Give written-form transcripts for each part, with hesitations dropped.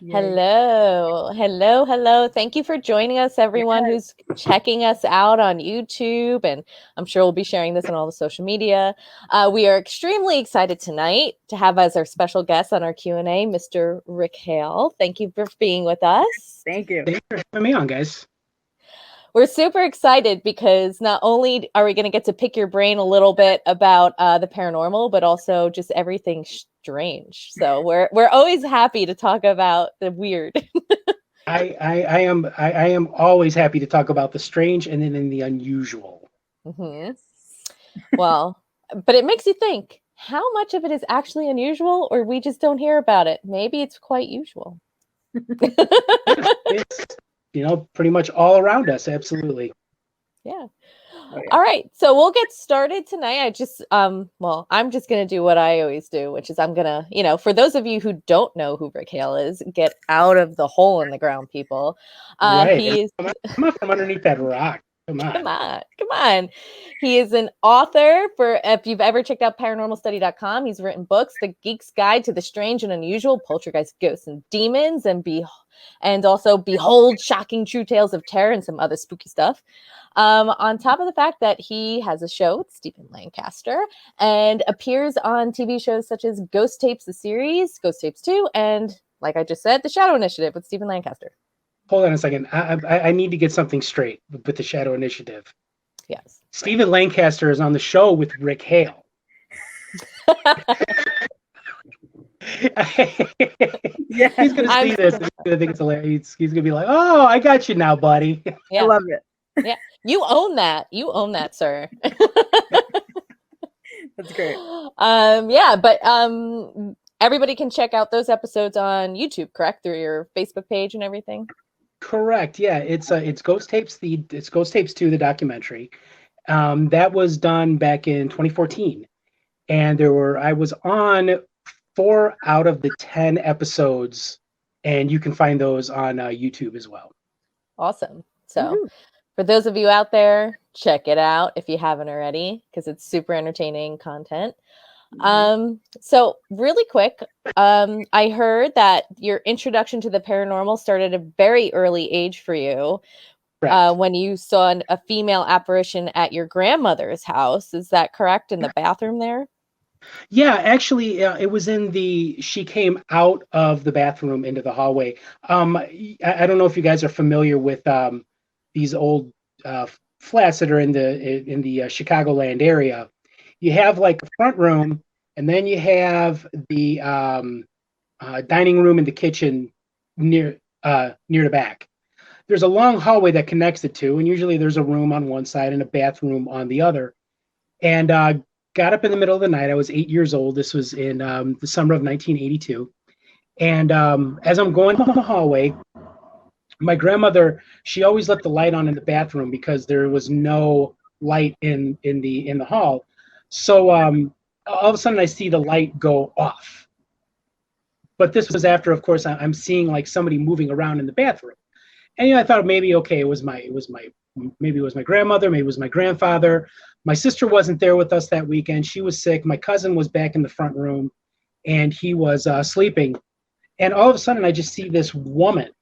Yay. Hello, hello, hello. Thank you for joining us, everyone Yes. who's checking us out on YouTube. And I'm sure we'll be sharing this on all the social media. We are extremely excited tonight to have as our special guest on our Q&A, Mr. Rick Hale. Thank you for being with us. Thank you. Thanks for having me on, guys. We're super excited because not only are we going to get to pick your brain a little bit about the paranormal, but also just everything strange. So we're always happy to talk about the weird. I am always happy to talk about the strange and then in the unusual. Mm-hmm. Well, but it makes you think how much of it is actually unusual, or we just don't hear about it. Maybe it's quite usual. It's pretty much all around us. Absolutely. Yeah. Oh, yeah. All right. So we'll get started tonight. I'm just gonna do what I always do, which is I'm gonna, for those of you who don't know who Rick Hale is, get out of the hole in the ground, people. Right. He is I'm not from underneath that rock. Come Come on. on, come on. He is an author for, if you've ever checked out paranormalstudy.com, he's written books, The Geek's Guide to the Strange and Unusual, Poltergeist, Ghosts, and Demons, and also Behold, Shocking True Tales of Terror and some other spooky stuff. On top of the fact that he has a show with Stephen Lancaster and appears on TV shows such as Ghost Tapes, the series, Ghost Tapes 2, and like I just said, The Shadow Initiative with Stephen Lancaster. Hold on a second. I need to get something straight with the Shadow Initiative. Yes. Stephen Lancaster is on the show with Rick Hale. Yeah. He's gonna see this. He's gonna think it's hilarious. He's gonna be like, "Oh, I got you now, buddy." Yeah. I love it. Yeah. You own that. You own that, sir. That's great. But everybody can check out those episodes on YouTube, correct? Through your Facebook page and everything. Correct. Yeah, it's Ghost Tapes. It's Ghost Tapes 2, the documentary. That was done back in 2014, and I was on 4 out of the 10 episodes, and you can find those on YouTube as well. Awesome. So, Woo-hoo. for those of you out there, check it out if you haven't already, because it's super entertaining content. So really quick, I heard that your introduction to the paranormal started at a very early age for you, Correct. when you saw a female apparition at your grandmother's house. Is that correct? In the bathroom there? Yeah, actually, it was she came out of the bathroom into the hallway. I don't know if you guys are familiar with these old flats that are in the Chicagoland area. You have like a front room, and then you have the dining room and the kitchen near the back. There's a long hallway that connects the two, and usually there's a room on one side and a bathroom on the other. And got up in the middle of the night. I was 8 years old. This was in the summer of 1982. And as I'm going down the hallway, my grandmother, she always left the light on in the bathroom because there was no light in the hall. So all of a sudden I see the light go off. But this was after, of course, I'm seeing like somebody moving around in the bathroom. And I thought maybe, okay, maybe it was my grandmother, maybe it was my grandfather. My sister wasn't there with us that weekend. She was sick. My cousin was back in the front room, and he was sleeping. And all of a sudden, I just see this woman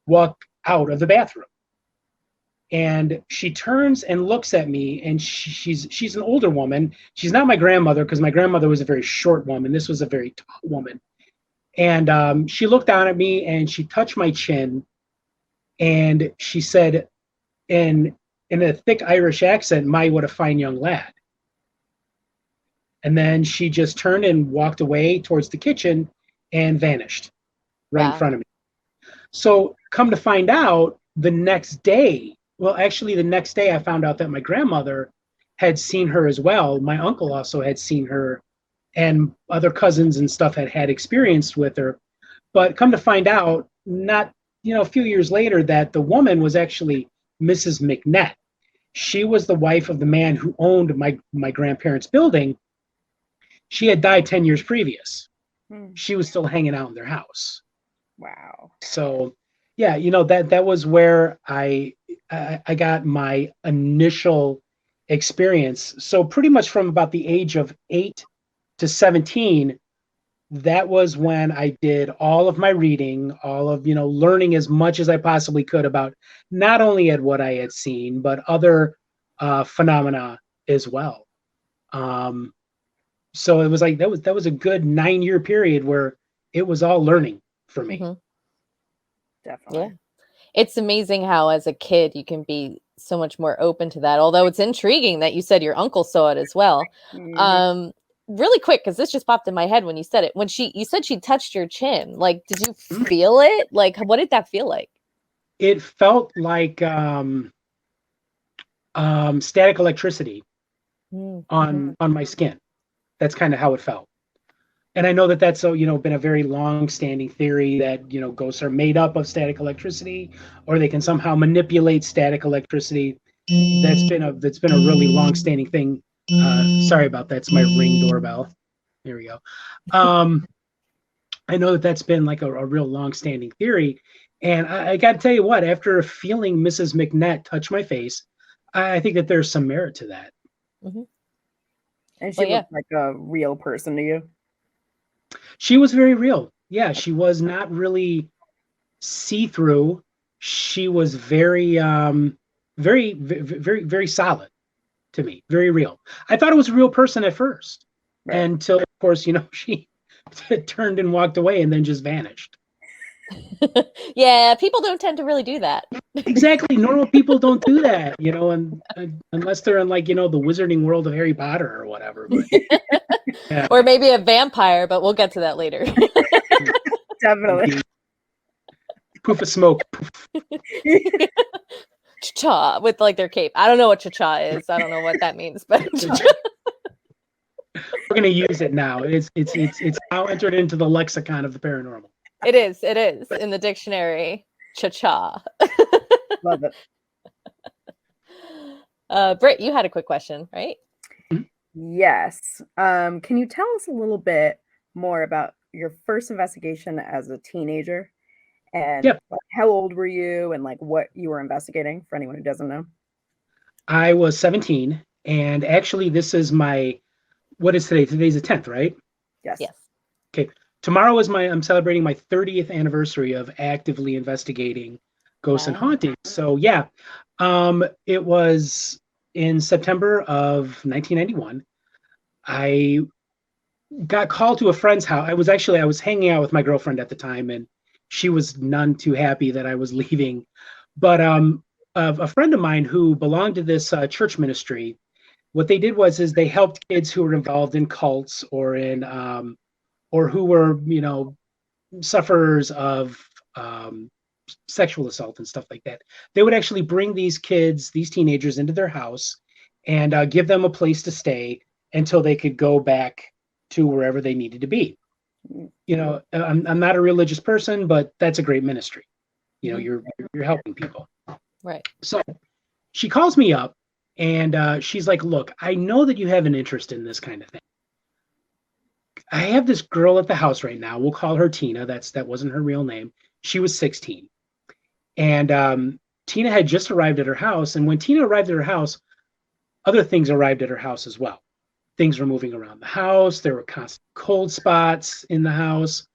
walk out of the bathroom. And she turns and looks at me, and she's an older woman. She's not my grandmother, because my grandmother was a very short woman. This was a very tall woman. And she looked down at me, and she touched my chin, and she said, in a thick Irish accent, "My, what a fine young lad." And then she just turned and walked away towards the kitchen and vanished right in Wow. front of me. So come to find out, the next day, I found out that my grandmother had seen her as well. My uncle also had seen her, and other cousins and stuff had experienced with her. But come to find out, not a few years later, that the woman was actually Mrs. McNett. She was the wife of the man who owned my grandparents' building. She had died 10 years previous. She was still hanging out in their house. Wow. So, yeah, that was where I got my initial experience. So pretty much from about the age of 8 to 17, that was when I did all of my reading, all of, learning as much as I possibly could about not only at what I had seen, but other phenomena as well. So it was like that was a good 9-year period where it was all learning for me. Mhm. Definitely. Yeah. It's amazing how as a kid you can be so much more open to that. Although it's intriguing that you said your uncle saw it as well. Mhm. Really quick, because this just popped in my head when you said it. When you said she touched your chin, like, did you Mm. feel it? Like, what did that feel like? It felt like static electricity Mm. on my skin. That's kind of how it felt. And I know that that's been a very long-standing theory that ghosts are made up of static electricity, or they can somehow manipulate static electricity. That's been a really long-standing thing. Sorry about that. It's my Ring doorbell. Here we go. I know that that's been like a real long-standing theory, and I got to tell you what. After feeling Mrs. McNett touch my face, I think that there's some merit to that. Mhm. And she Well, yeah. looked like a real person to you. She was very real. Yeah, she was not really see-through. She was very solid to me, very real. I thought it was a real person at first, Right. until, of course, she turned and walked away and then just vanished. Yeah, people don't tend to really do that. Exactly. Normal people don't do that, and unless they're in like, the wizarding world of Harry Potter or whatever. But yeah. Or maybe a vampire, but we'll get to that later. Definitely. Poof of smoke. Cha-cha with like their cape. I don't know what cha-cha is. I don't know what that means, but We're gonna use it now. It's now entered into the lexicon of the paranormal. it is in the dictionary. Cha-cha. Love it. Britt, you had a quick question, right? Yes. Can you tell us a little bit more about your first investigation as a teenager? And Yep. like, how old were you and like what you were investigating for anyone who doesn't know? I was 17, and actually this is what is today? Today's the 10th, right? Yes. Yes. Okay. Tomorrow is I'm celebrating my 30th anniversary of actively investigating ghosts and Wow. hauntings. So yeah, it was in September of 1991. I got called to a friend's house. I was hanging out with my girlfriend at the time, and she was none too happy that I was leaving. But a friend of mine who belonged to this church ministry, what they did is they helped kids who were involved in cults or in or who were sufferers of sexual assault and stuff like that. They would actually bring these teenagers into their house and give them a place to stay until they could go back to wherever they needed to be. I'm not a religious person, but that's a great ministry. You're helping people. Right. So she calls me up and she's like, look, I know that you have an interest in this kind of thing. I have this girl at the house right now. We'll call her Tina. That wasn't her real name. She was 16. And Tina had just arrived at her house. And when Tina arrived at her house, other things arrived at her house as well. Things were moving around the house. There were constant cold spots in the house.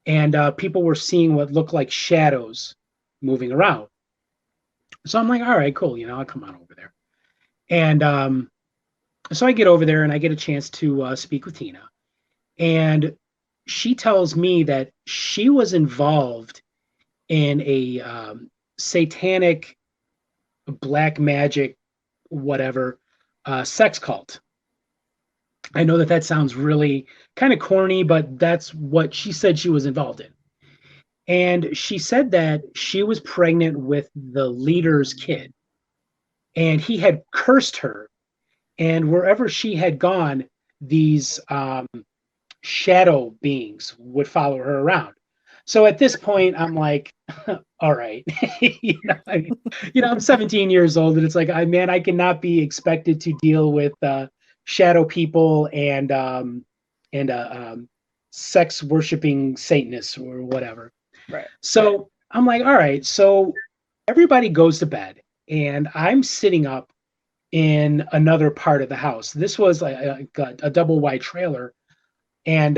And people were seeing what looked like shadows moving around. So I'm like, all right, cool. I'll come on over there. And so I get over there and I get a chance to speak with Tina. And she tells me that she was involved in a satanic, black magic, whatever, sex cult. I know that sounds really kind of corny, but that's what she said she was involved in. And she said that she was pregnant with the leader's kid. And he had cursed her. And wherever she had gone, these shadow beings would follow her around. So at this point, I'm like, all right, I'm 17 years old, and it's like, I cannot be expected to deal with shadow people and sex worshiping Satanists or whatever. Right. So I'm like, all right. So everybody goes to bed, and I'm sitting up in another part of the house. This was a double wide trailer. And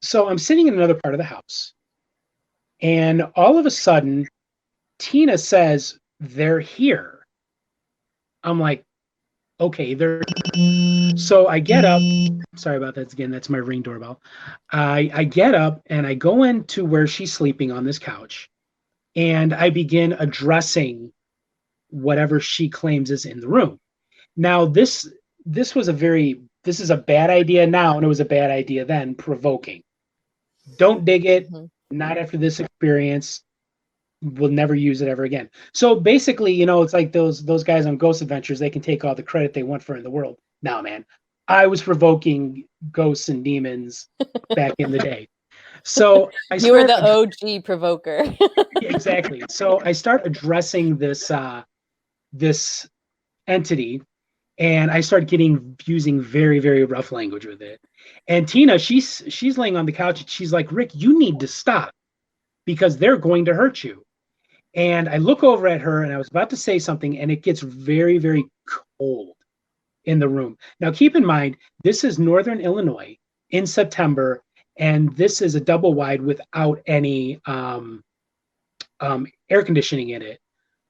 So I'm sitting in another part of the house, and all of a sudden, Tina says, "They're here." I'm like, okay, they're. So I get up. Sorry about that again. That's my Ring doorbell. I get up and I go into where she's sleeping on this couch, and I begin addressing whatever she claims is in the room. Now, this was a very this is a bad idea now, and it was a bad idea then. Provoking. Don't dig it. Mhm. Not after this experience. We'll never use it ever again. So basically, it's like those guys on Ghost Adventures. They can take all the credit they want for in the world. No, man, I was provoking ghosts and demons back in the day. So You were the OG provoker. exactly. So I start addressing this entity, and I start using very, very rough language with it. And Tina, she's laying on the couch, and she's like, "Rick, you need to stop because they're going to hurt you." And I look over at her, and I was about to say something, and it gets very, very cold in the room. Now, keep in mind, this is Northern Illinois in September, and this is a double wide without any air conditioning in it.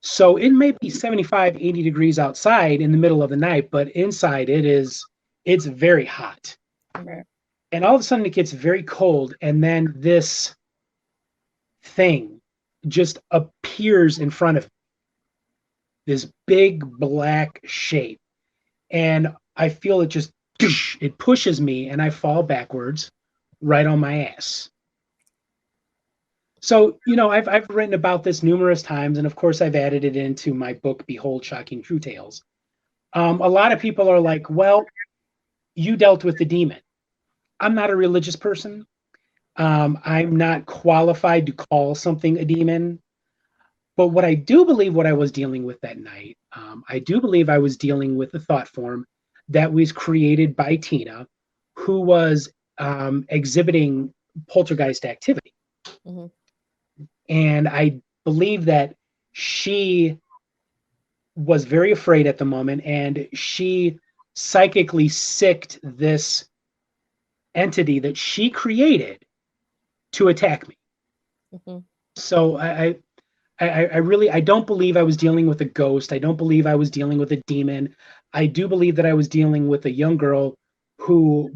So it may be 75, 80 degrees outside in the middle of the night, but inside it's very hot. Right. And all of a sudden it gets very cold, and then this thing just appears in front of me, this big black shape, and I feel it just it pushes me, and I fall backwards right on my ass. So I've written about this numerous times, and of course I've added it into my book Behold Shocking True Tales. A lot of people are like, well, you dealt with the demon. I'm not a religious person. I'm not qualified to call something a demon. But what I do believe what I was dealing with that night, I do believe I was dealing with a thought form that was created by Tina, who was exhibiting poltergeist activity. Mm-hmm. And I believe that she was very afraid at the moment, and she psychically sicked this entity that she created to attack me. Mm-hmm. So I really I don't believe I was dealing with a ghost. I don't believe I was dealing with a demon. I do believe that I was dealing with a young girl who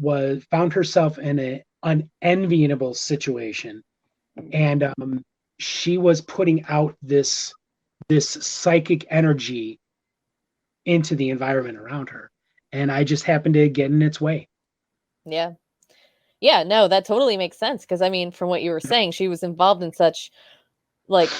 found herself in an unenviable situation, and she was putting out this psychic energy into the environment around her, and I just happened to get in its way. Yeah. Yeah, no, that totally makes sense. Because I mean, from what you were saying, she was involved in such like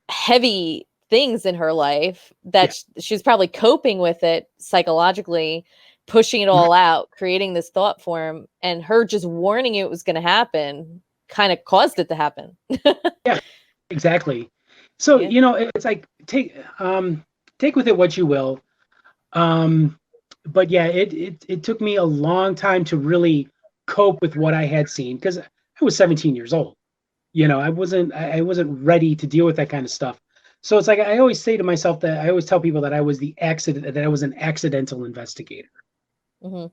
heavy things in her life that she's probably coping with it psychologically, pushing it all out, creating this thought form, and her just warning you it was going to happen kind of caused it to happen. Yeah, exactly. So Yeah. it's like take with it what you will. But yeah, it took me a long time to really cope with what I had seen, because I was 17 years old. I wasn't ready to deal with that kind of stuff. So it's like I always say to myself that I always tell people that I was an accidental investigator. Mm-hmm.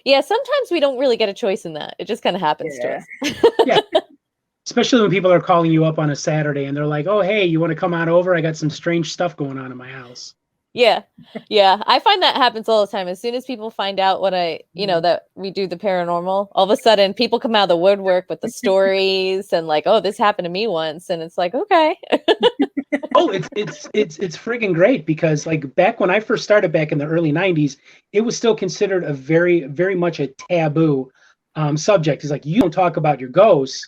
Yeah, sometimes we don't really get a choice in that. It just kind of happens to us. Yeah. Especially when people are calling you up on a Saturday and they're like, "Oh, hey, you want to come on over? I got some strange stuff going on in my house." Yeah. Yeah. I find that happens all the time. As soon as people find out that we do the paranormal, all of a sudden people come out of the woodwork with the stories and like, oh, this happened to me once. And it's like, okay. Oh, it's friggin' great, because like back when I first started back in the early 90s, it was still considered a very, very much a taboo subject. It's like, you don't talk about your ghosts.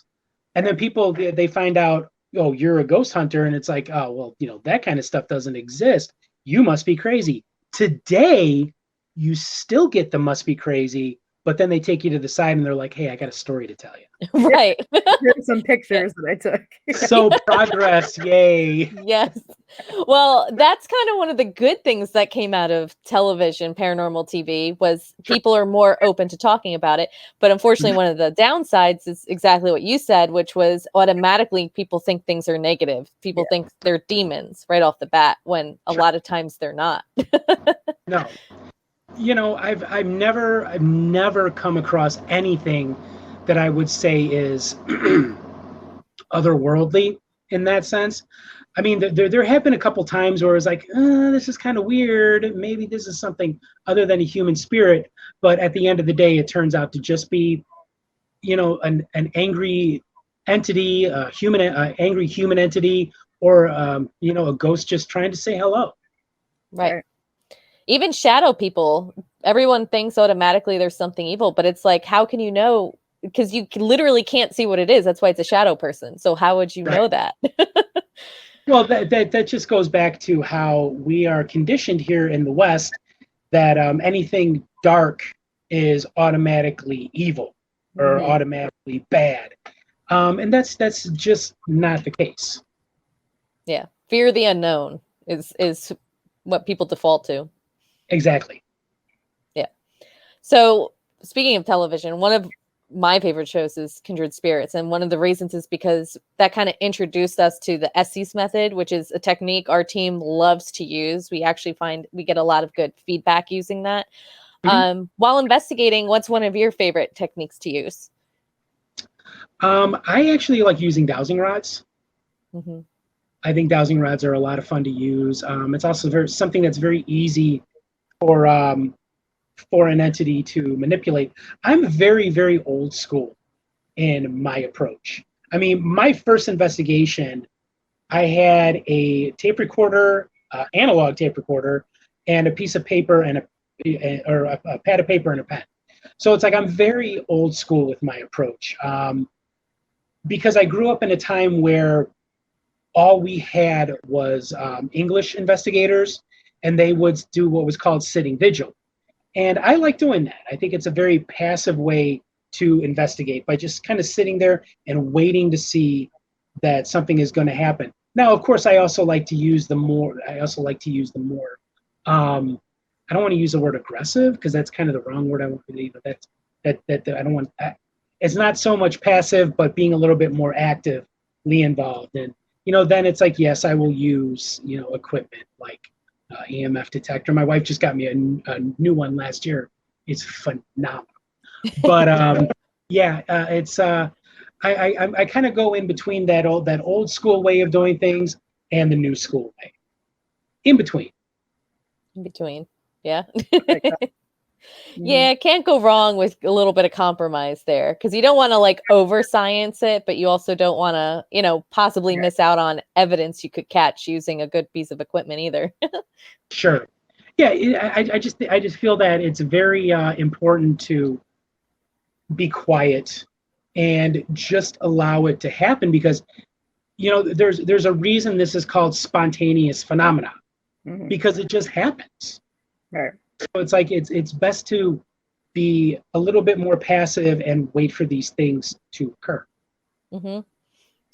And then people, they find out, oh, you're a ghost hunter. And it's like, oh, well, that kind of stuff doesn't exist. You must be crazy. Today, you still get the must be crazy, but then they take you to the side and they're like, hey, I got a story to tell you. Right. Here's some pictures that I took. So progress, yay. Yes. Well, that's kind of one of the good things that came out of television, paranormal TV, was people are more open to talking about it. But unfortunately, one of the downsides is exactly what you said, which was automatically people think things are negative. People think they're demons right off the bat, when a lot of times they're not. No. I've never come across anything that I would say is otherworldly in that sense. I mean, there have been a couple times where it's like, this is kind of weird. Maybe this is something other than a human spirit. But at the end of the day, it turns out to just be, an angry entity, angry human entity, or a ghost just trying to say hello. Right. Even shadow people, everyone thinks automatically there's something evil, but it's like, how can you know? Because you literally can't see what it is. That's why it's a shadow person. So how would you know that? Well, that just goes back to how we are conditioned here in the West that anything dark is automatically evil or automatically bad, and that's just not the case. Yeah, fear the unknown is what people default to. Exactly. Yeah. So speaking of television, one of my favorite shows is Kindred Spirits. And one of the reasons is because that kind of introduced us to the Estes method, which is a technique our team loves to use. We actually find we get a lot of good feedback using that. While investigating, what's one of your favorite techniques to use? I actually like using dowsing rods. Mm-hmm. I think dowsing rods are a lot of fun to use. It's also something that's very easy for an entity to manipulate. I'm very, very old school in my approach. I mean, my first investigation, I had a tape recorder, analog tape recorder, and a piece of paper and a pad of paper and a pen. So it's like I'm very old school with my approach, because I grew up in a time where all we had was English investigators, and they would do what was called sitting vigil. And I like doing that. I think it's a very passive way to investigate by just kind of sitting there and waiting to see that something is going to happen. Now, of course, I also like to use the more. I don't want to use the word aggressive because that's kind of the wrong word. I want to that I don't want. It's not so much passive, but being a little bit more actively involved. And then it's like, yes, I will use equipment like EMF detector. My wife just got me a new one last year. It's phenomenal. But it's I kind of go in between that old school way of doing things and the new school way. In between. Yeah. Yeah, can't go wrong with a little bit of compromise there, because you don't want to like over science it, but you also don't want to, possibly miss out on evidence you could catch using a good piece of equipment either. Sure. Yeah, I just feel that it's very important to be quiet and just allow it to happen, because there's a reason this is called spontaneous phenomena, because it just happens. Right. So it's like it's best to be a little bit more passive and wait for these things to occur. Mm-hmm.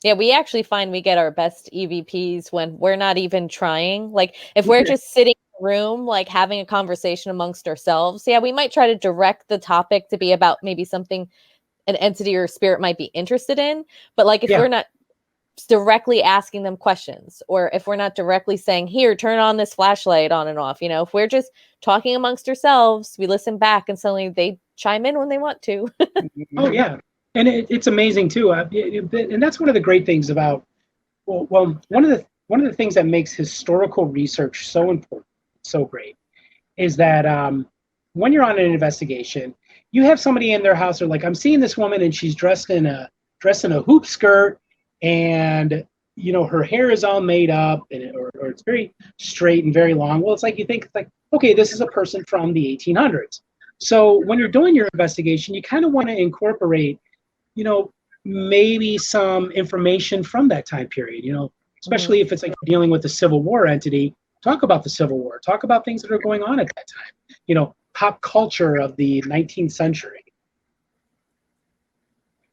Yeah, we actually find we get our best EVPs when we're not even trying. Like if we're just sitting in a room, like having a conversation amongst ourselves, yeah, we might try to direct the topic to be about maybe something an entity or spirit might be interested in. But like if we're not directly asking them questions, or if we're not directly saying, here, turn on this flashlight on and off, if we're just talking amongst ourselves, we listen back and suddenly they chime in when they want to. Oh yeah. And it's amazing too, and that's one of the great things about. Well, one of the things that makes historical research so important, so great, is that when you're on an investigation, you have somebody in their house. They're like, I'm seeing this woman, and she's dressed in a hoop skirt, and her hair is all made up, and or it's very straight and very long. Well, it's like you think, it's like, okay, this is a person from the 1800s. So when you're doing your investigation, you kind of want to incorporate, maybe some information from that time period, especially if it's like dealing with a Civil War entity. Talk about the Civil War, talk about things that are going on at that time, pop culture of the 19th century.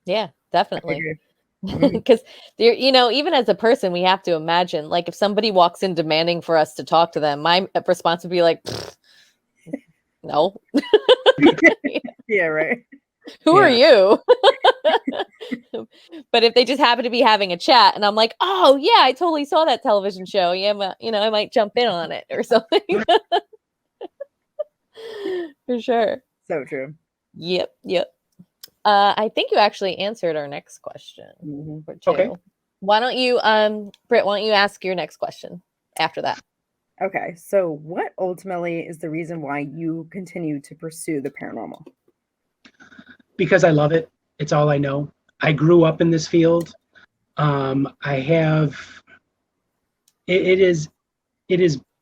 Yeah, definitely. Because even as a person, we have to imagine, like, if somebody walks in demanding for us to talk to them, my response would be like, no. Yeah, right. Who are you? But if they just happen to be having a chat and I'm like, oh yeah, I totally saw that television show, yeah, I might jump in on it or something. For sure. So true. Yep. I think you actually answered our next question for two. Okay. Why don't you, Britt, why don't you ask your next question after that? Okay, so what ultimately is the reason why you continue to pursue the paranormal? Because I love it. It's all I know. I grew up in this field. I have. It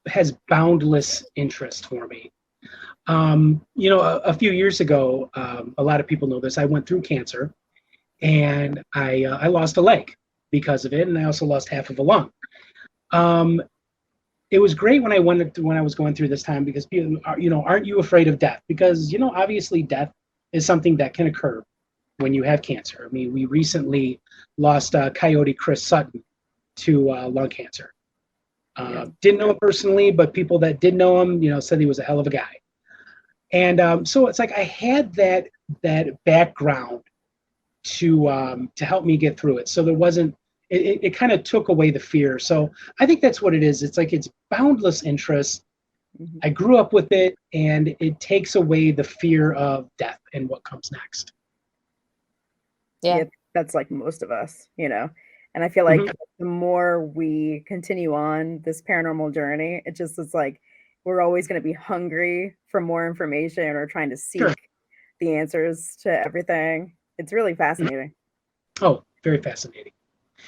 has boundless interest for me. A few years ago, a lot of people know this. I went through cancer, and I lost a leg because of it, and I also lost half of a lung. It was great when I was going through this time because people are, aren't you afraid of death? Because obviously death is something that can occur when you have cancer. I mean, we recently lost Coyote Chris Sutton to lung cancer. Didn't know him personally, but people that did know him, said he was a hell of a guy. And so it's like I had that background to help me get through it. So there wasn't. It kind of took away the fear. So I think that's what it is. It's like it's boundless interest. Mhm. I grew up with it, and it takes away the fear of death and what comes next. Yeah. That's like most of us, and I feel like Mhm. the more we continue on this paranormal journey, it's like we're always going to be hungry for more information or trying to seek Sure. the answers to everything. It's really fascinating. Oh, very fascinating.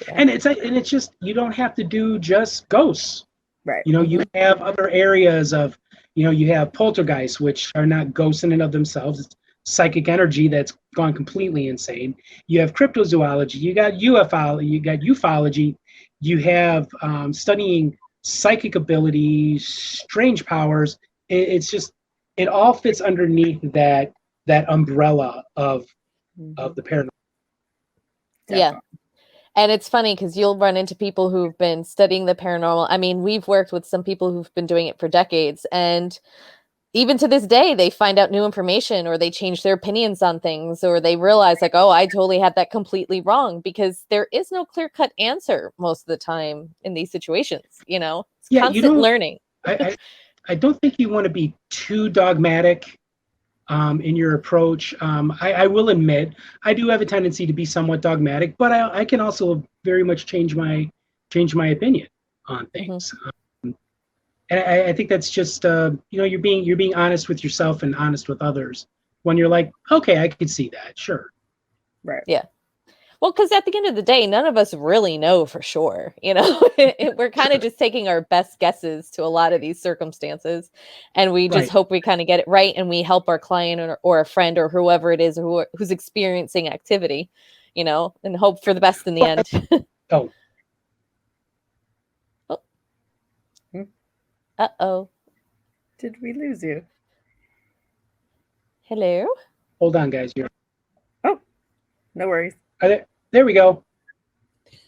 Yeah. And it's just you don't have to do just ghosts. Right. You have other areas of, you have poltergeists, which are not ghosts in and of themselves. It's psychic energy that's gone completely insane. You have cryptozoology. You got UFO. You got ufology. You have studying psychic abilities, strange powers. It's just it all fits underneath that umbrella of the paranormal. Yeah. And it's funny because you'll run into people who've been studying the paranormal. I mean, we've worked with some people who've been doing it for decades. And even to this day, they find out new information or they change their opinions on things or they realize like, oh, I totally had that completely wrong because there is no clear-cut answer most of the time in these situations. It's constant learning. I don't think you want to be too dogmatic in your approach. I will admit I do have a tendency to be somewhat dogmatic, but I can also very much change my opinion on things. And I think that's just you're being honest with yourself and honest with others when you're like, okay, I could see that, sure. Right. Yeah. Well, because at the end of the day, none of us really know for sure. We're kind of just taking our best guesses to a lot of these circumstances. And we just hope we kind of get it right. And we help our client or a friend or whoever it is who's experiencing activity, and hope for the best in the end. Oh. Uh-oh. Did we lose you? Hello? Hold on, guys. Oh, no worries. There we go.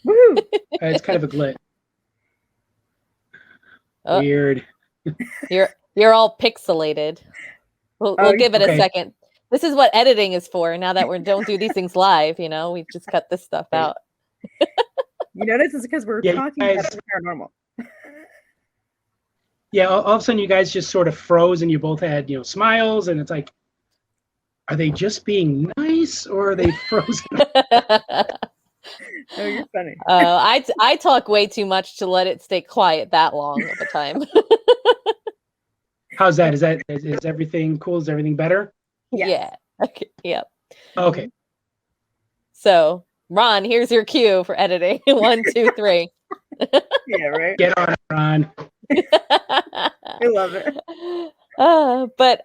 Woohoo! It's kind of a glitch. Oh, weird. You're all pixelated. We'll give it a second. This is what editing is for. Now that we don't do these things live, we just cut this stuff out. You notice it's because we're talking about the paranormal. Yeah, all of a sudden you guys just sort of froze and you both had, smiles, and it's like, are they just being nice or are they frozen? Oh, you're funny. I talk way too much to let it stay quiet that long of a time. How's that? Is everything cool? Is everything better? Yes. Yeah. Okay. Yep. Okay. So, Ron, here's your cue for editing. 1, 2, 3. Yeah, right. Get on it, Ron. I love it. But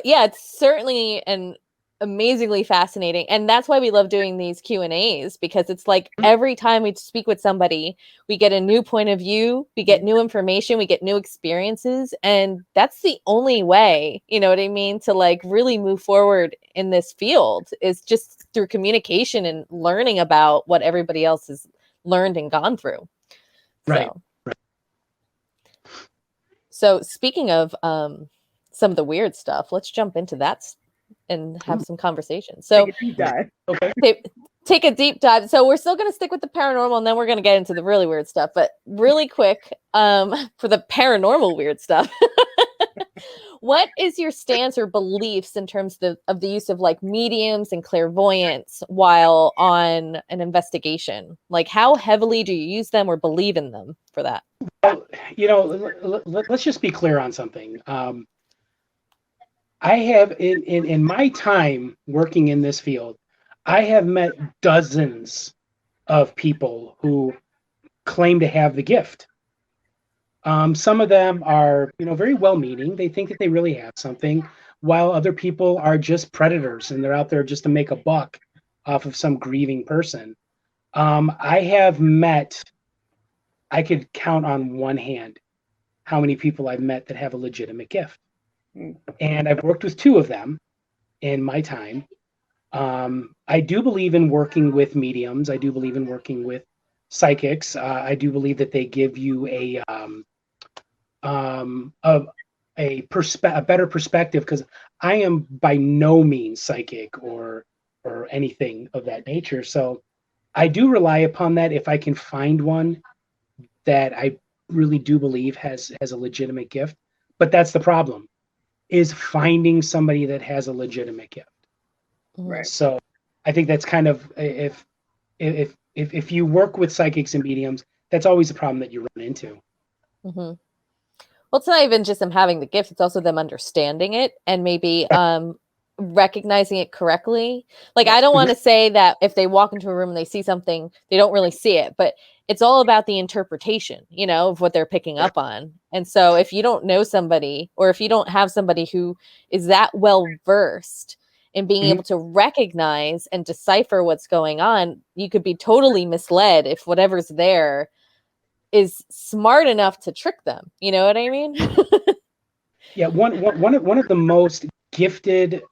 yeah, it's certainly an amazingly fascinating, and that's why we love doing these Q&As, because it's like every time we speak with somebody, we get a new point of view, we get new information, we get new experiences, and that's the only way, you know what I mean, to like really move forward in this field is just through communication and learning about what everybody else has learned and gone through. Right. So speaking of some of the weird stuff, let's jump into that and have some converson. So take a deep dive. Okay. Take a deep dive. So we're still going to stick with the paranormal, and then we're going to get into the really weird stuff. But really quick, for the paranormal weird stuff, What is your stance or beliefs in terms of the use of like mediums and clairvoyance while on an investigation? Like, how heavily do you use them or believe in them for that? Well, let's just be clear on something. I have in my time working in this field, I have met dozens of people who claim to have the gift. Some of them are, very well-meaning. They think that they really have something, while other people are just predators and they're out there just to make a buck off of some grieving person. I have met, I could count on one hand how many people I've met that have a legitimate gift. And I've worked with two of them in my time. I do believe in working with mediums. I do believe in working with psychics. I do believe that they give you a better perspective, because I am by no means psychic or anything of that nature. So I do rely upon that if I can find one that I really do believe has a legitimate gift. But that's the problem, is finding somebody that has a legitimate gift. Right. So I think that's kind of, if you work with psychics and mediums, that's always the problem that you run into. Mm-hmm. Well, it's not even just them having the gift, it's also them understanding it and maybe recognizing it correctly. Like, I don't want to say that if they walk into a room and they see something, they don't really see it, but it's all about the interpretation, of what they're picking up on. And so if you don't know somebody, or if you don't have somebody who is that well versed in being able to recognize and decipher what's going on, you could be totally misled if whatever's there is smart enough to trick them. You know what I mean? Yeah, one of the most gifted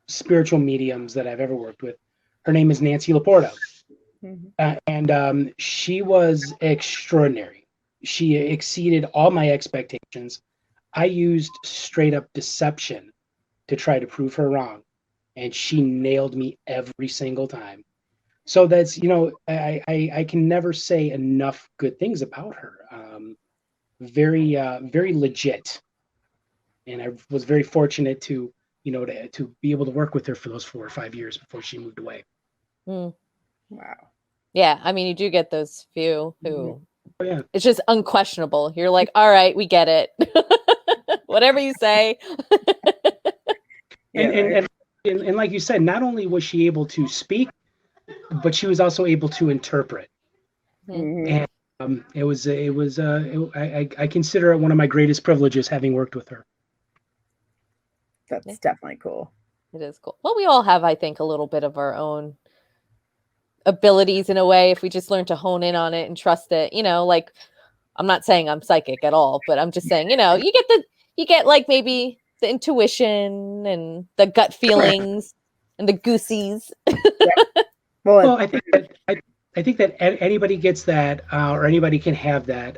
spiritual mediums that I've ever worked with, her name is Nancy Laporta. And she was extraordinary. She exceeded all my expectations. I used straight up deception to try to prove her wrong, and she nailed me every single time. So that's, I can never say enough good things about her. Very legit, and I was very fortunate to be able to work with her for those 4 or 5 years before she moved away. Wow. Yeah, I mean, you do get those few who it's just unquestionable. You're like, all right, we get it. Whatever you say. And like you said, not only was she able to speak, but she was also able to interpret. And I consider it one of my greatest privileges, having worked with her. That's definitely cool. It is cool. Well, we all have, I think, a little bit of our own abilities in a way, if we just learn to hone in on it and trust it. Like, I'm not saying I'm psychic at all, but I'm just saying, you get like maybe the intuition and the gut feelings and the goosies. Well, I think that anybody gets that, or anybody can have that.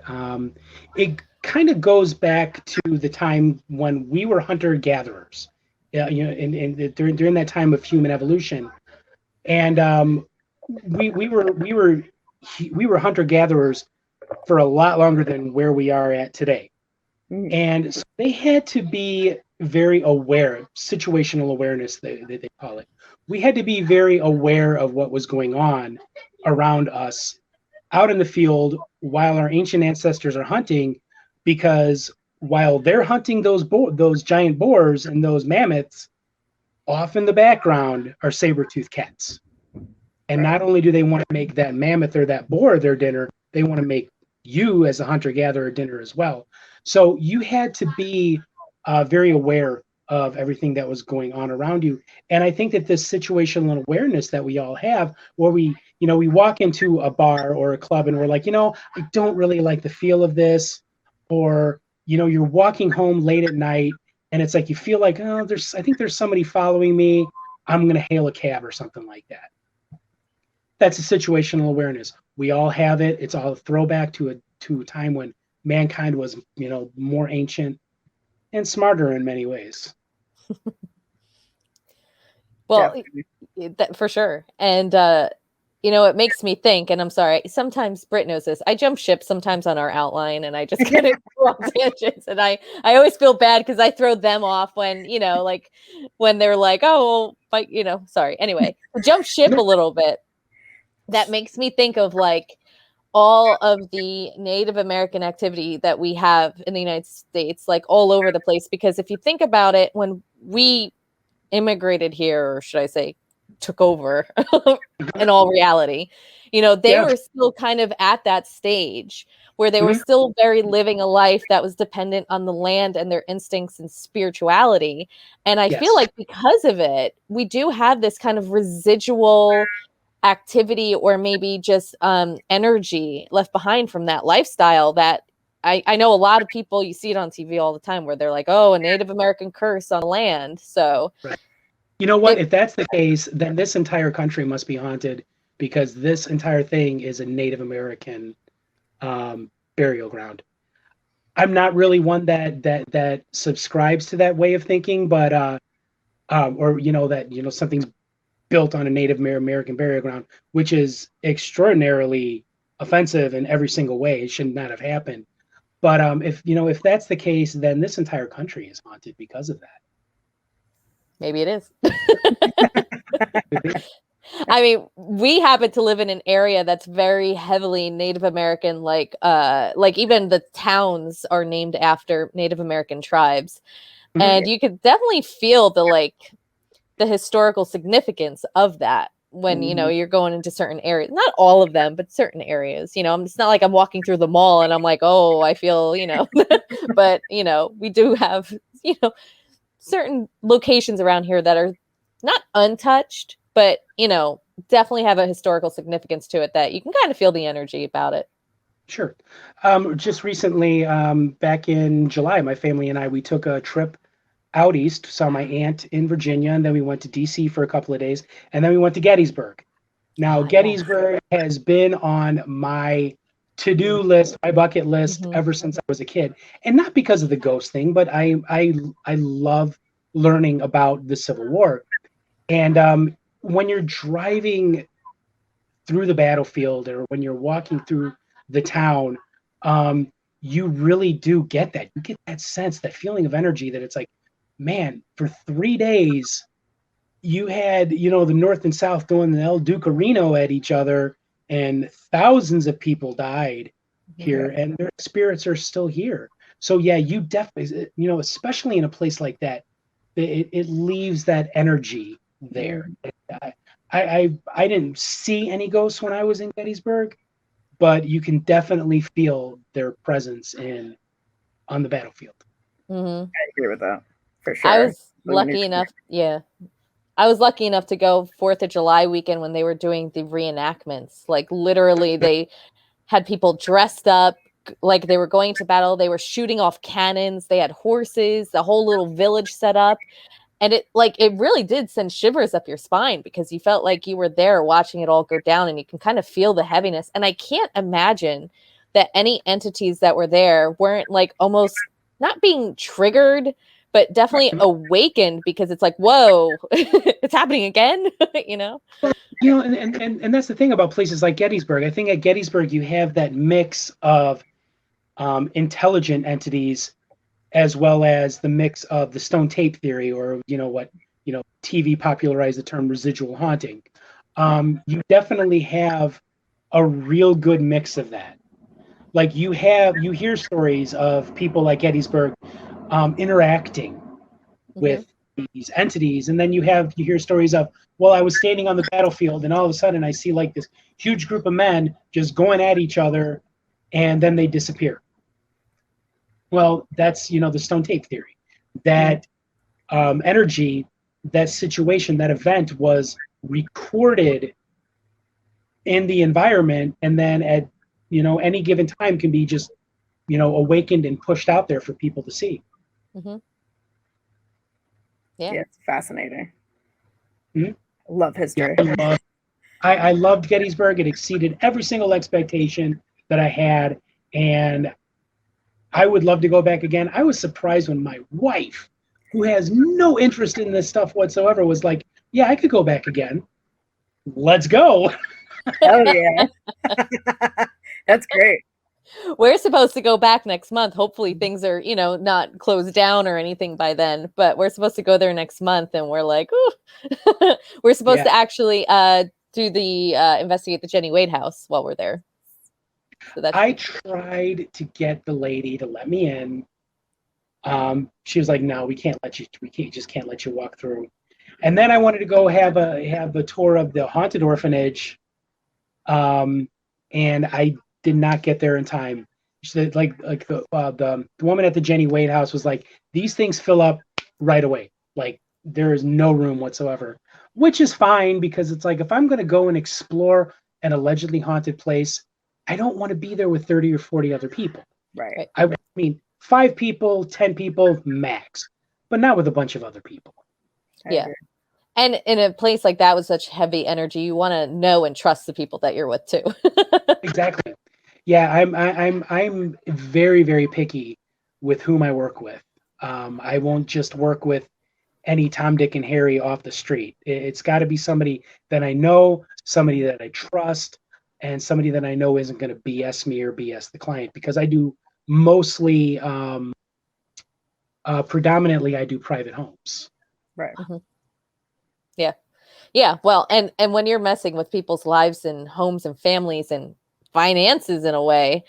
It kind of goes back to the time when we were hunter-gatherers, during that time of human evolution, and we were hunter-gatherers for a lot longer than where we are at today. And so they had to be very aware, situational awareness, they call it. We had to be very aware of what was going on around us out in the field while our ancient ancestors are hunting, because while they're hunting those giant boars and those mammoths, off in the background are saber-toothed cats. And not only do they want to make that mammoth or that boar their dinner, they want to make you as a hunter-gatherer dinner as well. So you had to be very aware of everything that was going on around you. And I think that this situational awareness that we all have, where we walk into a bar or a club and we're like, I don't really like the feel of this, or, you're walking home late at night and it's like, you feel like, I think there's somebody following me. I'm going to hail a cab or something like that. That's a situational awareness. We all have it. It's all a throwback to a time when mankind was, more ancient and smarter in many ways. Well, for sure. And it makes me think, and I'm sorry, sometimes Britt knows this. I jump ship sometimes on our outline and I just kind of go off tangents. And I always feel bad because I throw them off when, like when they're like, oh, but sorry. Anyway, jump ship a little bit. That makes me think of like all of the Native American activity that we have in the United States, like all over the place. Because if you think about it, when we immigrated here, or should I say took over in all reality, they were still kind of at that stage where they were still very living a life that was dependent on the land and their instincts and spirituality. And I feel like because of it, we do have this kind of residual activity or maybe just energy left behind from that lifestyle that I know a lot of people, you see it on TV all the time where they're like, oh, a Native American curse on land. So you know what? If that's the case, then this entire country must be haunted because this entire thing is a Native American burial ground. I'm not really one that subscribes to that way of thinking, but or that something's built on a Native American burial ground, which is extraordinarily offensive in every single way. It should not have happened. But if that's the case, then this entire country is haunted because of that. Maybe it is. I mean, we happen to live in an area that's very heavily Native American, like even the towns are named after Native American tribes. And you could definitely feel the historical significance of that when, you're going into certain areas, not all of them, but certain areas, it's not like I'm walking through the mall and I'm like, oh, I feel, but, we do have, certain locations around here that are not untouched, but, definitely have a historical significance to it that you can kind of feel the energy about it. Sure. Just recently, back in July, my family and we took a trip out east, saw my aunt in Virginia, and then we went to DC for a couple of days, and then we went to Gettysburg. Now, Gettysburg has been on my to-do list, my bucket list ever since I was a kid, and not because of the ghost thing, but I love learning about the Civil War. And when you're driving through the battlefield or when you're walking through the town, you really do get that. You get that sense, that feeling of energy that it's like, man, for 3 days, you had, the North and South going the El Ducarino at each other, and thousands of people died here, and their spirits are still here. So yeah, you definitely, especially in a place like that, it leaves that energy there. I didn't see any ghosts when I was in Gettysburg, but you can definitely feel their presence on the battlefield. I agree with that for sure. I was lucky enough, I was lucky enough to go 4th of July weekend when they were doing the reenactments. Like literally they had people dressed up like they were going to battle. They were shooting off cannons. They had horses, the whole little village set up. And it really did send shivers up your spine because you felt like you were there watching it all go down, and you can kind of feel the heaviness. And I can't imagine that any entities that were there weren't like almost not being triggered, but definitely awakened, because it's like, whoa, it's happening again, and that's the thing about places like Gettysburg. I think at Gettysburg you have that mix of intelligent entities as well as the mix of the stone tape theory, or what TV popularized the term residual haunting. You definitely have a real good mix of that. Like you hear stories of people like Gettysburg interacting with these entities, and then you hear stories of, well, I was standing on the battlefield and all of a sudden I see like this huge group of men just going at each other, and then they disappear. Well, that's the stone tape theory. That energy, that situation, that event was recorded in the environment, and then at any given time can be just awakened and pushed out there for people to see. Yeah, it's fascinating. I love history. Yeah, I loved Gettysburg. It exceeded every single expectation that I had, and I would love to go back again. I was surprised when my wife, who has no interest in this stuff whatsoever, was like, yeah, I could go back again. Let's go. Oh yeah. That's great. We're supposed to go back next month. Hopefully things are, not closed down or anything by then, but we're supposed to go there next month and we're like, ooh. We're supposed to actually do the investigate the Jenny Wade house while we're there. So I tried to get the lady to let me in. She was like, "No, we can't let you. Just can't let you walk through." And then I wanted to go have a tour of the haunted orphanage, and I did not get there in time. She said, like the woman at the Jenny Wade house was like, "These things fill up right away. Like there is no room whatsoever," which is fine because it's like if I'm going to go and explore an allegedly haunted place, I don't want to be there with 30 or 40 other people. Right. I mean, 5 people, 10 people max, but not with a bunch of other people. Yeah. And in a place like that with such heavy energy, you want to know and trust the people that you're with too. Exactly. Yeah, I'm very, very picky with whom I work with. I won't just work with any Tom, Dick, and Harry off the street. It's got to be somebody that I know, somebody that I trust, and somebody that I know isn't going to BS me or BS the client, because I do mostly, predominantly, I do private homes. Right. Mm-hmm. Yeah. Yeah. Well, and when you're messing with people's lives and homes and families and finances in a way,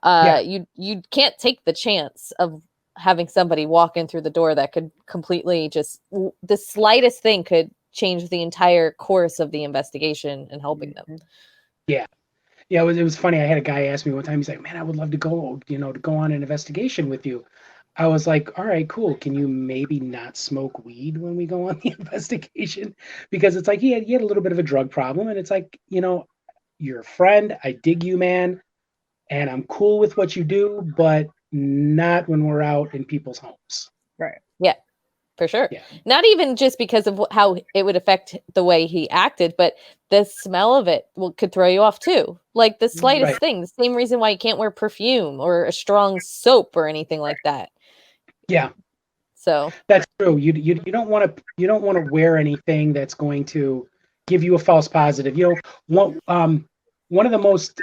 you can't take the chance of having somebody walk in through the door that could completely just the slightest thing could change the entire course of the investigation and helping them. Yeah. Yeah, it was funny. I had a guy ask me one time, he's like, "Man, I would love to go, to go on an investigation with you." I was like, "All right, cool. Can you maybe not smoke weed when we go on the investigation?" Because it's like he had a little bit of a drug problem, and it's like, you're a friend. I dig you, man, and I'm cool with what you do, but not when we're out in people's homes. Right. Yeah. For sure. Yeah. Not even just because of how it would affect the way he acted, but the smell of it could throw you off too. Like the slightest thing, the same reason why you can't wear perfume or a strong soap or anything like that. Yeah. So that's true. You don't want to wear anything that's going to give you a false positive. One of the most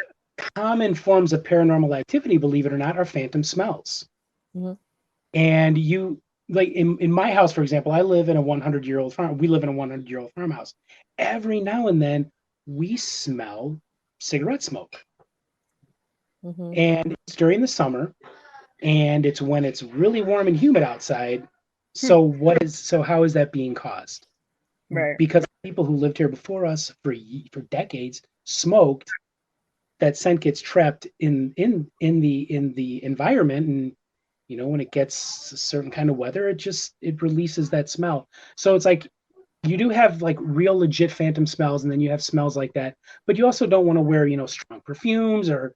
common forms of paranormal activity, believe it or not, are phantom smells. Mm-hmm. And like in my house, for example, I live in a 100-year-old farm. We live in a 100-year-old farmhouse. Every now and then we smell cigarette smoke. Mm-hmm. And it's during the summer, and it's when it's really warm and humid outside. So how is that being caused? Right. Because people who lived here before us for decades smoked. That scent gets trapped in the environment, and when it gets a certain kind of weather, it releases that smell. So it's like you do have like real legit phantom smells, and then you have smells like that, but you also don't want to wear strong perfumes or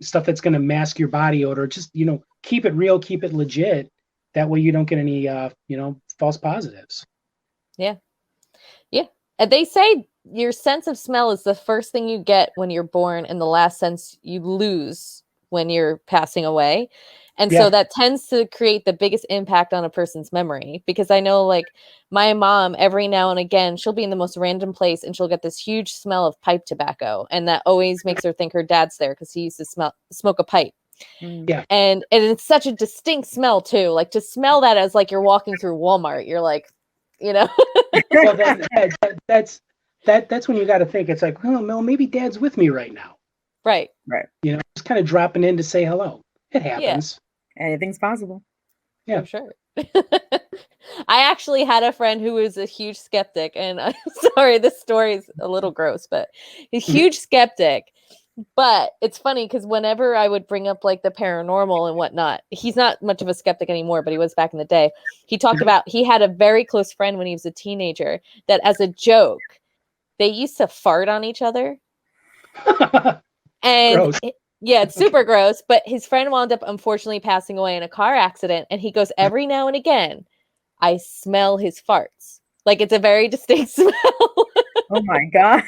stuff that's going to mask your body odor. Just keep it real, keep it legit. That way you don't get any false positives. Yeah. And they say your sense of smell is the first thing you get when you're born and the last sense you lose when you're passing away. And so that tends to create the biggest impact on a person's memory, because I know, like, my mom, every now and again, she'll be in the most random place and she'll get this huge smell of pipe tobacco. And that always makes her think her dad's there because he used to smoke a pipe. Yeah. And it's such a distinct smell too. Like, to smell that as like you're walking through Walmart, you're like, Well, then that's when you got to think. It's like, well, no, maybe Dad's with me right now. Right. Just kind of dropping in to say hello. It happens. Yeah. Anything's possible. Yeah, for sure. I actually had a friend who was a huge skeptic, and I'm sorry, this story is a little gross, but he's a huge skeptic. But it's funny because whenever I would bring up like the paranormal and whatnot, he's not much of a skeptic anymore, but he was back in the day. He talked about he had a very close friend when he was a teenager that, as a joke, they used to fart on each other. And it's super gross. But his friend wound up unfortunately passing away in a car accident. And he goes, every now and again, I smell his farts. Like, it's a very distinct smell. Oh my God.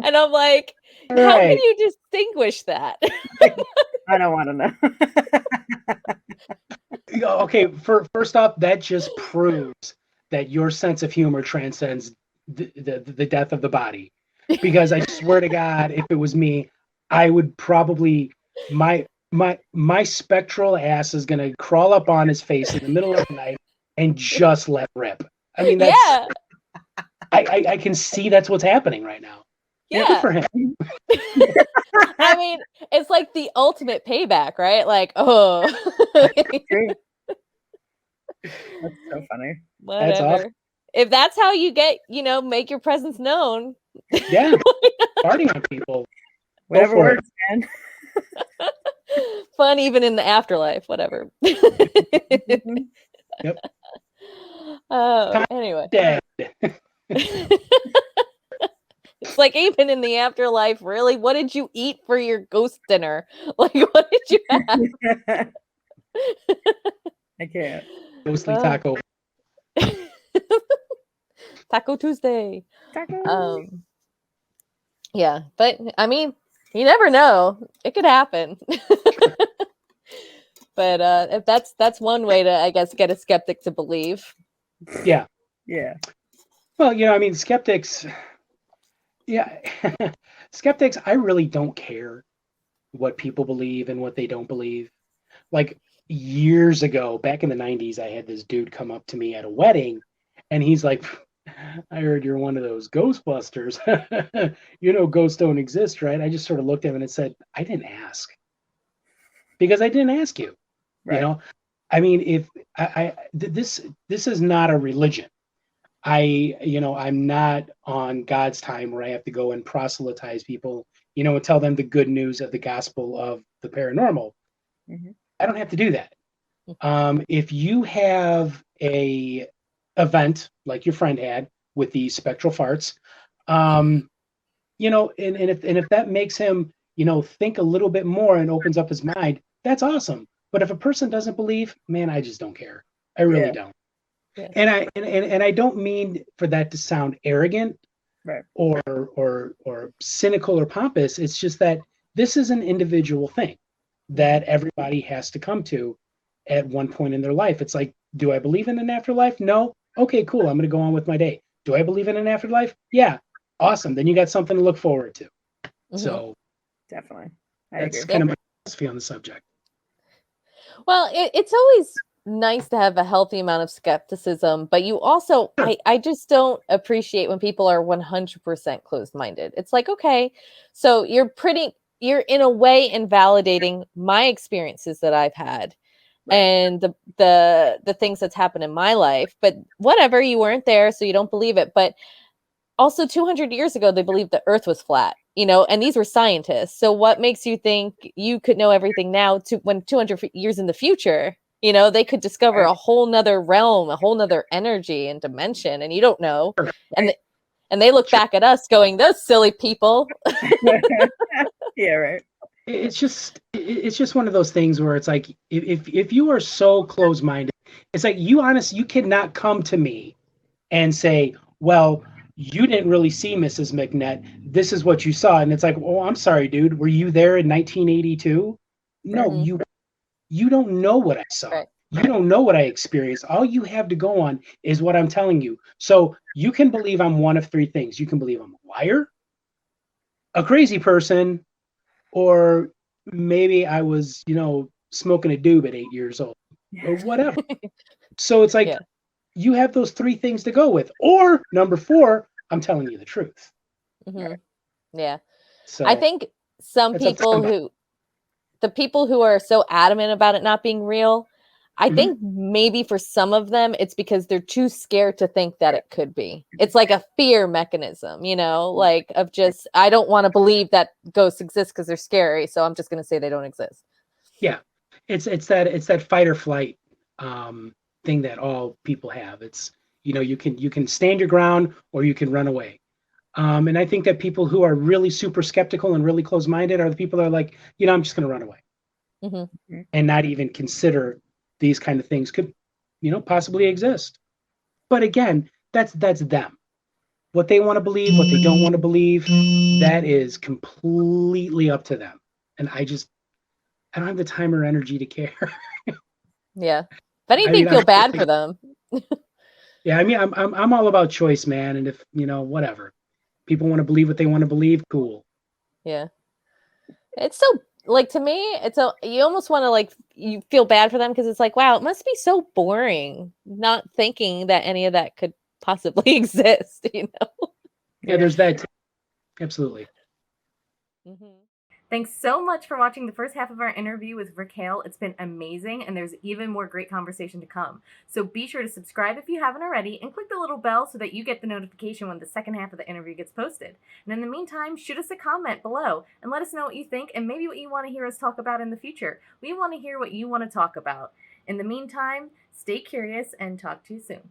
And I'm like, how can you distinguish that? I don't want to know. Okay, first off, that just proves that your sense of humor transcends the death of the body, because I swear to God, if it was me, I would probably my spectral ass is gonna crawl up on his face in the middle of the night and just let rip. I mean, that's Yeah. I can see that's what's happening right now. Good Yeah. for him. I mean, it's like the ultimate payback, right? Like, oh, True. That's so funny. That's whatever. awesome. If that's how you get, make your presence known. Yeah, farting on people. Whatever for it. works, man. Fun even in the afterlife, whatever. Mhm. Yep. Oh, anyway. Dead. It's like even in the afterlife, really, what did you eat for your ghost dinner? Like, what did you have? I can't. Ghostly Oh. taco. Taco Tuesday. Taco. Yeah, but I mean, you never know. It could happen. But if that's one way to, I guess, get a skeptic to believe. Yeah. Yeah. Well, I mean, skeptics. Yeah, skeptics. I really don't care what people believe and what they don't believe. Like years ago, back in the 90s, I had this dude come up to me at a wedding, and he's like, I heard you're one of those Ghostbusters. Ghosts don't exist, right? I just sort of looked at him and said, I didn't ask. Because I didn't ask you. Right. I mean, if this is not a religion. I'm not on God's time where I have to go and proselytize people, and tell them the good news of the gospel of the paranormal. Mm-hmm. I don't have to do that. If you have a event like your friend had with the spectral farts, and if that makes him, think a little bit more and opens up his mind, that's awesome. But if a person doesn't believe, man, I just don't care. I really don't. Yeah. And I don't mean for that to sound arrogant, right, or cynical or pompous. It's just that this is an individual thing that everybody has to come to at one point in their life. It's like, do I believe in an afterlife? No. Okay, cool. I'm going to go on with my day. Do I believe in an afterlife? Yeah. Awesome. Then you got something to look forward to. So definitely. That's agree. kind of my philosophy on the subject. Well, it's always nice to have a healthy amount of skepticism, but you also, I just don't appreciate when people are 100% closed-minded. It's like, okay, so you're in a way invalidating my experiences that I've had. Right. And the things that's happened in my life, but whatever, you weren't there, so you don't believe it. But also 200 years ago, they believed the earth was flat, and these were scientists. So what makes you think you could know everything now when 200 years in the future, they could discover a whole nother realm, a whole nother energy and dimension, and you don't know. And they look back at us going, those silly people. Yeah, right. It's just one of those things where it's like, if you are so close-minded, it's like you cannot come to me and say, well, you didn't really see Mrs. McNett. This is what you saw. And it's like, oh, I'm sorry, dude. Were you there in 1982? No, you don't know what I saw. Right. You don't know what I experienced. All you have to go on is what I'm telling you. So you can believe I'm one of three things. You can believe I'm a liar, a crazy person, or maybe I was, smoking a doob at 8 years old, or whatever. So it's like, you have those three things to go with. Or number 4, I'm telling you the truth. Yeah. So I think the people who are so adamant about it not being real, I think maybe for some of them, it's because they're too scared to think that it could be. It's like a fear mechanism, like of just, I don't want to believe that ghosts exist because they're scary. So I'm just going to say they don't exist. Yeah. It's that fight or flight thing that all people have. It's, you can stand your ground or you can run away. And I think that people who are really super skeptical and really close-minded are the people that are like, I'm just going to run away and not even consider these kind of things could, possibly exist. But again, that's them. What they want to believe, what they don't want to believe, that is completely up to them. And I don't have the time or energy to care. Yeah. If anything, feel bad for them. Yeah, I mean, I'm all about choice, man. And if whatever people want to believe what they want to believe, cool. Yeah. It's so, like, to me, it's so, you almost want to, like, you feel bad for them because it's like, wow, it must be so boring not thinking that any of that could possibly exist, you know? Yeah, there's that. Absolutely. Mm-hmm. Thanks so much for watching the first half of our interview with Rick Hale. It's been amazing, and there's even more great conversation to come. So be sure to subscribe if you haven't already, and click the little bell so that you get the notification when the second half of the interview gets posted. And in the meantime, shoot us a comment below and let us know what you think and maybe what you want to hear us talk about in the future. We want to hear what you want to talk about. In the meantime, stay curious and talk to you soon.